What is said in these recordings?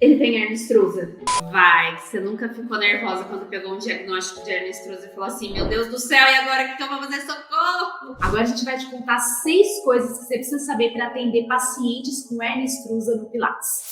Ele tem hernia estrusa. Vai, que você nunca ficou nervosa quando pegou um diagnóstico de hernia estrusa e falou assim, meu Deus do céu, e agora o que eu vou fazer? Socorro! Agora a gente vai te contar 6 coisas que você precisa saber para atender pacientes com hernia estrusa no Pilates.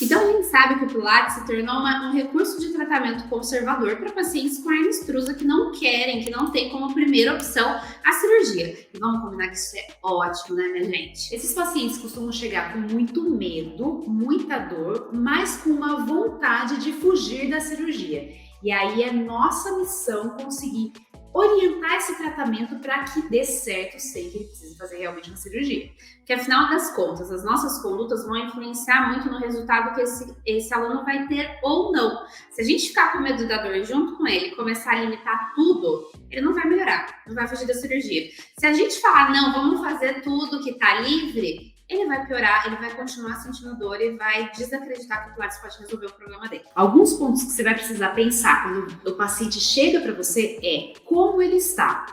Então, a gente sabe que o Pilates se tornou um recurso de tratamento conservador para pacientes com hernia estrusa que não querem, que não tem como primeira opção a cirurgia. E vamos combinar que isso é ótimo, né, minha gente? Esses pacientes costumam chegar com muito medo, muita dor, mas com uma vontade de fugir da cirurgia. E aí é nossa missão conseguir orientar esse tratamento para que dê certo sem que ele precise fazer realmente uma cirurgia. Porque afinal das contas, as nossas condutas vão influenciar muito no resultado que esse aluno vai ter ou não. Se a gente ficar com medo da dor junto com ele e começar a limitar tudo, ele não vai melhorar, não vai fugir da cirurgia. Se a gente falar, não, vamos fazer tudo que está livre, ele vai piorar, ele vai continuar sentindo dor e vai desacreditar que o Pilates pode resolver o problema dele. Alguns pontos que você vai precisar pensar quando o paciente chega para você é como ele está,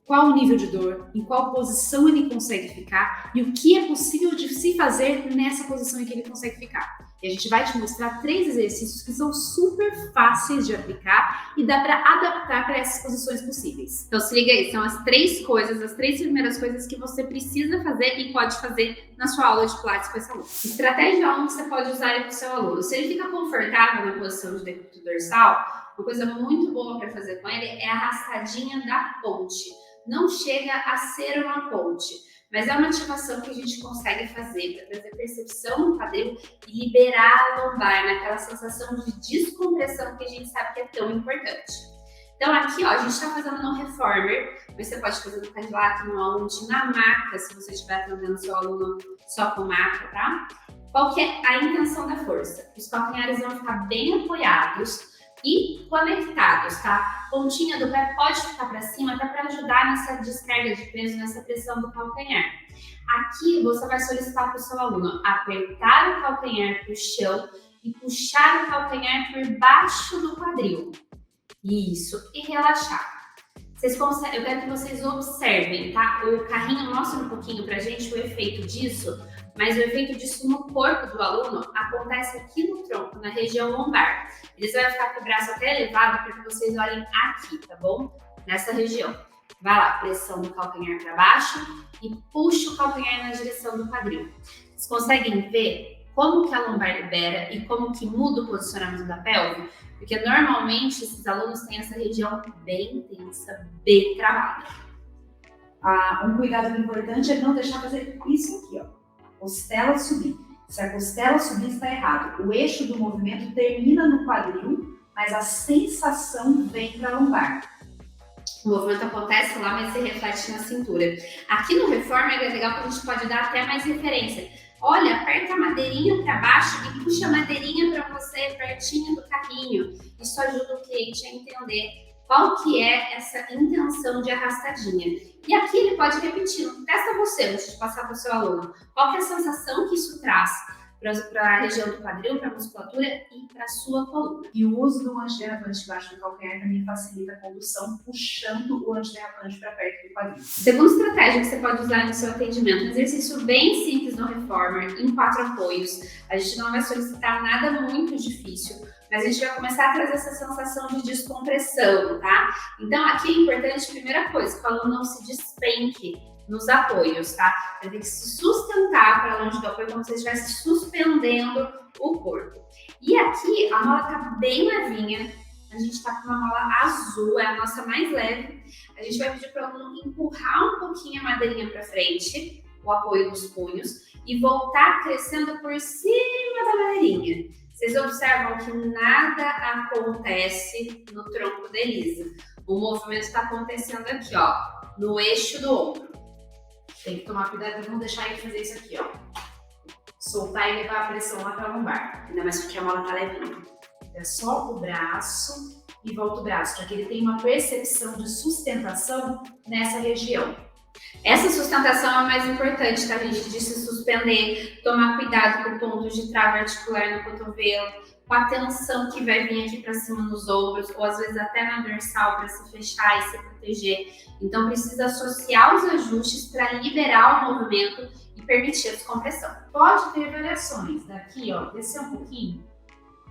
qual o nível de dor, em qual posição ele consegue ficar e o que é possível de se fazer nessa posição em que ele consegue ficar. E a gente vai te mostrar 3 exercícios que são super fáceis de aplicar e dá para adaptar para essas posições possíveis. Então se liga aí, são as 3 coisas, as 3 primeiras coisas que você precisa fazer e pode fazer na sua aula de Pilates com esse aluno. Estratégia 1 que você pode usar com o seu aluno. Se ele fica confortável na posição de decúbito dorsal, uma coisa muito boa para fazer com ele é a arrastadinha da ponte. Não chega a ser uma ponte, mas é uma ativação que a gente consegue fazer para trazer percepção no quadril e liberar a lombar, naquela sensação de descompressão que a gente sabe que é tão importante. Então aqui, ó, a gente está fazendo no reformer, mas você pode fazer no Cadillac, no Alundi, na maca, se você estiver atendendo seu aluno só com maca, tá? Qual que é a intenção da força? Os calcanhares vão ficar bem apoiados e conectados, tá? Pontinha do pé pode ficar para cima, até para ajudar nessa descarga de peso, nessa pressão do calcanhar. Aqui você vai solicitar para o seu aluno apertar o calcanhar para o chão e puxar o calcanhar por baixo do quadril. Isso, e relaxar. Eu quero que vocês observem, tá? O carrinho mostra um pouquinho pra gente o efeito disso, mas o efeito disso no corpo do aluno acontece aqui no tronco, na região lombar. Eles vão ficar com o braço até elevado para que vocês olhem aqui, tá bom? Nessa região. Vai lá, pressão do calcanhar para baixo e puxa o calcanhar na direção do quadril. Vocês conseguem ver como que a lombar libera e como que muda o posicionamento da pelve? Porque normalmente esses alunos têm essa região bem tensa, bem travada. Um cuidado importante é não deixar fazer isso aqui, ó. Costela subir. Se a costela subir, está errado. O eixo do movimento termina no quadril, mas a sensação vem para a lombar. O movimento acontece lá, mas se reflete na cintura. Aqui no Reformer é legal que a gente pode dar até mais referência. Olha, aperta a madeirinha para baixo e puxa a madeirinha para você pertinho do carrinho. Isso ajuda o cliente a entender qual que é essa intenção de arrastadinha. E aqui ele pode repetir, testa você antes de passar para o seu aluno. Qual que é a sensação que isso traz para a região do quadril, para a musculatura e para a sua coluna. E o uso do antiderrapante debaixo do calcanhar também facilita a condução, puxando o antiderrapante para perto do quadril. Segunda estratégia que você pode usar no seu atendimento, um exercício bem simples no Reformer, em 4 apoios. A gente não vai solicitar nada muito difícil, mas a gente vai começar a trazer essa sensação de descompressão, tá? Então aqui é importante, primeira coisa, que o aluno não se despenque nos apoios, tá? Vai ter que se sustentar para longe do apoio, como se você estivesse suspendendo o corpo. E aqui a mola tá bem levinha, a gente tá com uma mola azul, é a nossa mais leve. A gente vai pedir para o aluno empurrar um pouquinho a madeirinha para frente, o apoio dos punhos, e voltar crescendo por cima da madeirinha. Vocês observam que nada acontece no tronco da Elisa. O movimento está acontecendo aqui, ó, no eixo do ombro. Tem que tomar cuidado para não deixar ele fazer isso aqui, ó. Soltar e levar a pressão lá para a lombar. Ainda mais porque a mola tá levinha. É só o braço e volta o braço, para que ele tenha uma percepção de sustentação nessa região. Essa sustentação é a mais importante, tá, gente? De se suspender, tomar cuidado com pontos de trava articular no cotovelo, com a tensão que vai vir aqui para cima nos ombros, ou às vezes até na dorsal para se fechar e se proteger. Então precisa associar os ajustes para liberar o movimento e e permitir a descompressão. Pode ter variações daqui, ó, descer um pouquinho,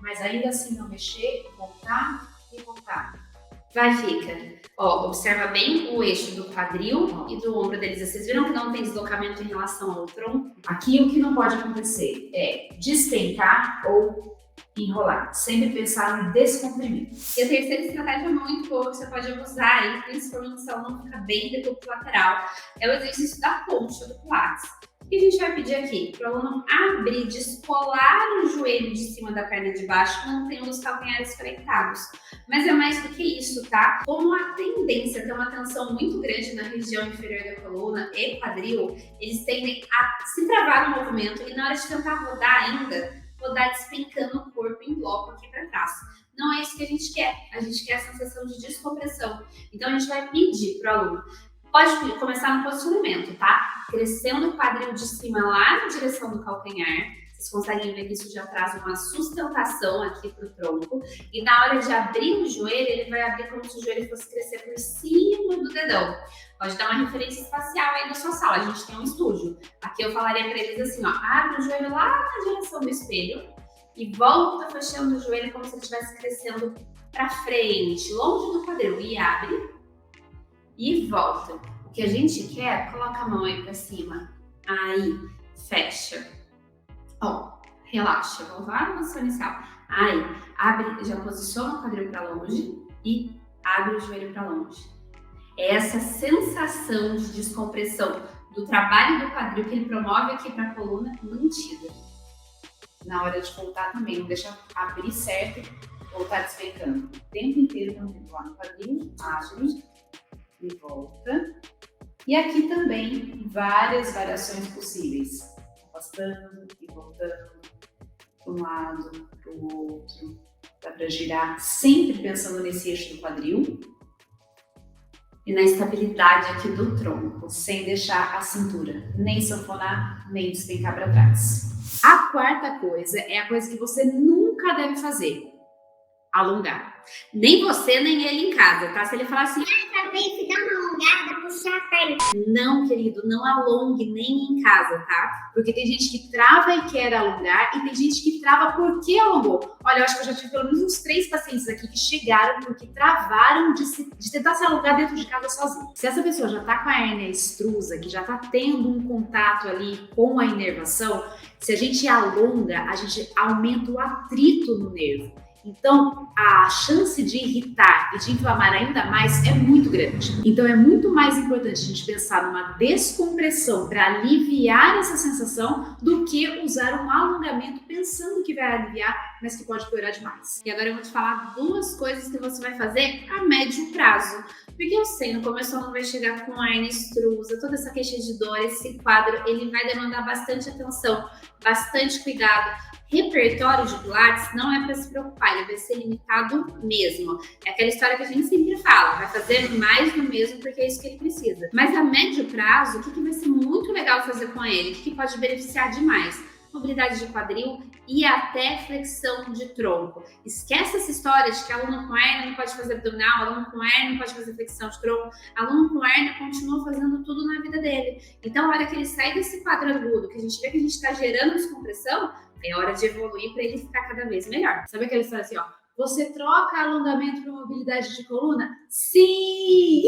mas ainda assim não mexer, voltar e voltar. Vai, fica. Ó, observa bem o eixo do quadril e do ombro deles. Vocês viram que não tem deslocamento em relação ao tronco? Aqui o que não pode acontecer é despencar ou enrolar. Sempre pensar no descomprimento. E a terceira estratégia muito boa que você pode usar aí, principalmente se ela não fica bem decúbito lateral, é o exercício da poncha do Pilates. O que a gente vai pedir aqui? Para o aluno abrir, descolar o joelho de cima da perna de baixo, mantendo os calcanhares conectados. Mas é mais do que isso, tá? Como a tendência a ter uma tensão muito grande na região inferior da coluna e quadril, eles tendem a se travar no movimento e na hora de tentar rodar ainda, rodar despencando o corpo em bloco aqui para trás. Não é isso que a gente quer. A gente quer a sensação de descompressão. Então a gente vai pedir para o aluno. Pode começar no posicionamento, tá? Crescendo o quadril de cima lá na direção do calcanhar. Vocês conseguem ver que isso já traz uma sustentação aqui pro tronco. E na hora de abrir o joelho, ele vai abrir como se o joelho fosse crescer por cima do dedão. Pode dar uma referência espacial aí na sua sala. A gente tem um estúdio. Aqui eu falaria para eles assim, ó. Abre o joelho lá na direção do espelho e volta fechando o joelho como se ele estivesse crescendo para frente, longe do quadril. E abre. E volta. O que a gente quer, coloca a mão aí pra cima. Aí, fecha. Ó, relaxa. Voltar na posição inicial. Aí, abre, já posiciona o quadril pra longe e abre o joelho pra longe. É essa sensação de descompressão do trabalho do quadril que ele promove aqui pra coluna mantida. Na hora de voltar também, não deixa abrir certo e voltar despencando. O tempo inteiro mantendo lá no quadril, abre e volta. E aqui também várias variações possíveis. Afastando e voltando para um lado, para o outro. Dá para girar sempre pensando nesse eixo do quadril. E na estabilidade aqui do tronco. Sem deixar a cintura nem sanfonar, nem despencar para trás. A quarta coisa é a coisa que você nunca deve fazer. Alongar. Nem você, nem ele em casa, tá? Se ele falar assim, Talvez dar uma alongada, puxar a perna. não, querido, não alongue nem em casa, tá? Porque tem gente que trava e quer alongar e tem gente que trava porque alongou. Olha, eu acho que eu já tive pelo menos uns 3 pacientes aqui que chegaram porque travaram de tentar se alongar dentro de casa sozinho. Se essa pessoa já tá com a hérnia extrusa, que já tá tendo um contato ali com a inervação, se a gente alonga, a gente aumenta o atrito no nervo. Então, a chance de irritar e de inflamar ainda mais é muito grande. Então, é muito mais importante a gente pensar numa descompressão para aliviar essa sensação do que usar um alongamento pensando que vai aliviar, mas que pode piorar demais. E agora eu vou te falar 2 coisas que você vai fazer a médio prazo. Porque eu sei, no começo o aluno vai chegar com a hérnia extrusa, toda essa queixa de dor, esse quadro, ele vai demandar bastante atenção, bastante cuidado. Repertório de Pilates não é para se preocupar, ele vai ser limitado mesmo. É aquela história que a gente sempre fala, vai fazer mais do mesmo porque é isso que ele precisa. Mas a médio prazo, o que vai ser muito legal fazer com ele, o que pode beneficiar demais? Mobilidade de quadril e até flexão de tronco. Esquece essa história de que aluno com hérnia não pode fazer abdominal, aluno com hérnia não pode fazer flexão de tronco, aluno com hérnia continua fazendo tudo na vida dele. Então, a hora que ele sai desse quadro agudo, que a gente vê que a gente está gerando descompressão, é hora de evoluir para ele ficar cada vez melhor. Sabe aquela história assim, ó? Você troca alongamento por mobilidade de coluna? Sim!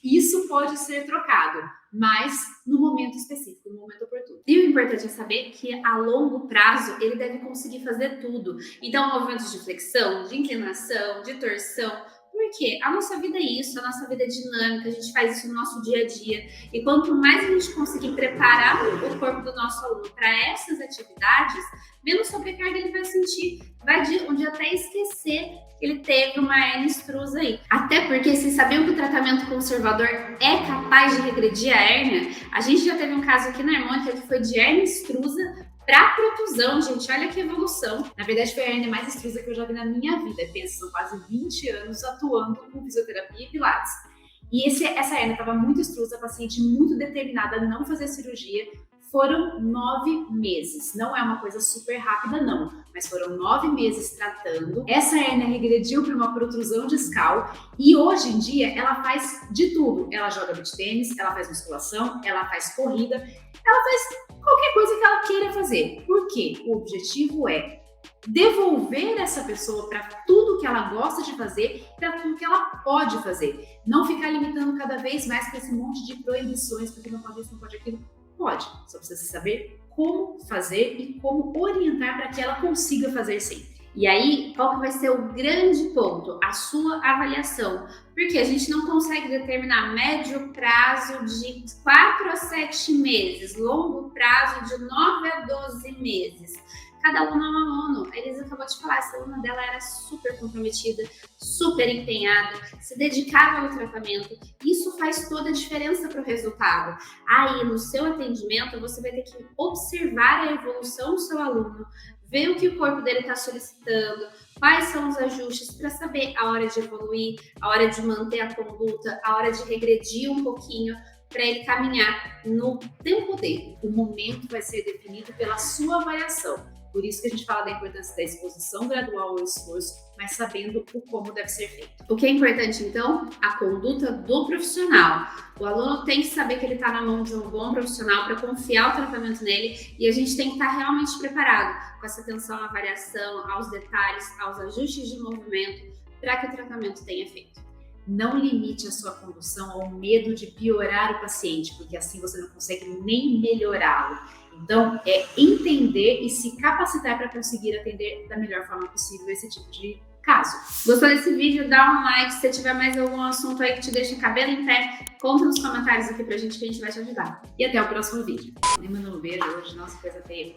Isso pode ser trocado, mas no momento específico, no momento oportuno. E o importante é saber que a longo prazo ele deve conseguir fazer tudo. Então, movimentos de flexão, de inclinação, de torção. Porque a nossa vida é isso, a nossa vida é dinâmica, a gente faz isso no nosso dia a dia. E quanto mais a gente conseguir preparar o corpo do nosso aluno para essas atividades, menos sobrecarga ele vai sentir. Vai um dia até esquecer que ele teve uma hérnia extrusa aí. Até porque, vocês sabiam que o tratamento conservador é capaz de regredir a hérnia? A gente já teve um caso aqui na Harmônica que foi de hérnia extrusa para protusão, gente, olha que evolução. Na verdade, foi a hérnia mais extrusa que eu já vi na minha vida. Pensa, são quase 20 anos atuando com fisioterapia e pilates. E essa hérnia estava muito extrusa, a paciente muito determinada a não fazer cirurgia, foram 9 meses. Não é uma coisa super rápida, não, mas foram 9 meses tratando. Essa hérnia regrediu para uma protrusão discal e hoje em dia ela faz de tudo. Ela joga beach tênis, ela faz musculação, ela faz corrida, ela faz qualquer coisa que ela queira fazer. Por quê? O objetivo é devolver essa pessoa para tudo que ela gosta de fazer, para tudo que ela pode fazer. Não ficar limitando cada vez mais com esse monte de proibições, porque não pode isso, não pode aquilo. Pode, só precisa saber como fazer e como orientar para que ela consiga fazer sempre. E aí, qual que vai ser o grande ponto? A sua avaliação. Porque a gente não consegue determinar médio prazo de 4 a 7 meses, longo prazo de 9 a 12 meses. Cada aluna é um aluno. A Elisa acabou de falar, essa aluna dela era super comprometida, super empenhada, se dedicava ao tratamento. Isso faz toda a diferença para o resultado. Aí, no seu atendimento, você vai ter que observar a evolução do seu aluno, ver o que o corpo dele está solicitando, quais são os ajustes para saber a hora de evoluir, a hora de manter a conduta, a hora de regredir um pouquinho, para ele caminhar no tempo dele. O momento vai ser definido pela sua avaliação. Por isso que a gente fala da importância da exposição gradual ao esforço, mas sabendo o como deve ser feito. O que é importante, então? A conduta do profissional. O aluno tem que saber que ele está na mão de um bom profissional para confiar o tratamento nele e a gente tem que estar realmente preparado com essa atenção à variação, aos detalhes, aos ajustes de movimento para que o tratamento tenha efeito. Não limite a sua condução ao medo de piorar o paciente, porque assim você não consegue nem melhorá-lo. Então, é entender e se capacitar para conseguir atender da melhor forma possível esse tipo de caso. Gostou desse vídeo? Dá um like. Se tiver mais algum assunto aí que te deixa cabelo em pé, conta nos comentários aqui pra gente que a gente vai te ajudar. E até o próximo vídeo. Me manda um beijo hoje, nossa, coisa feia.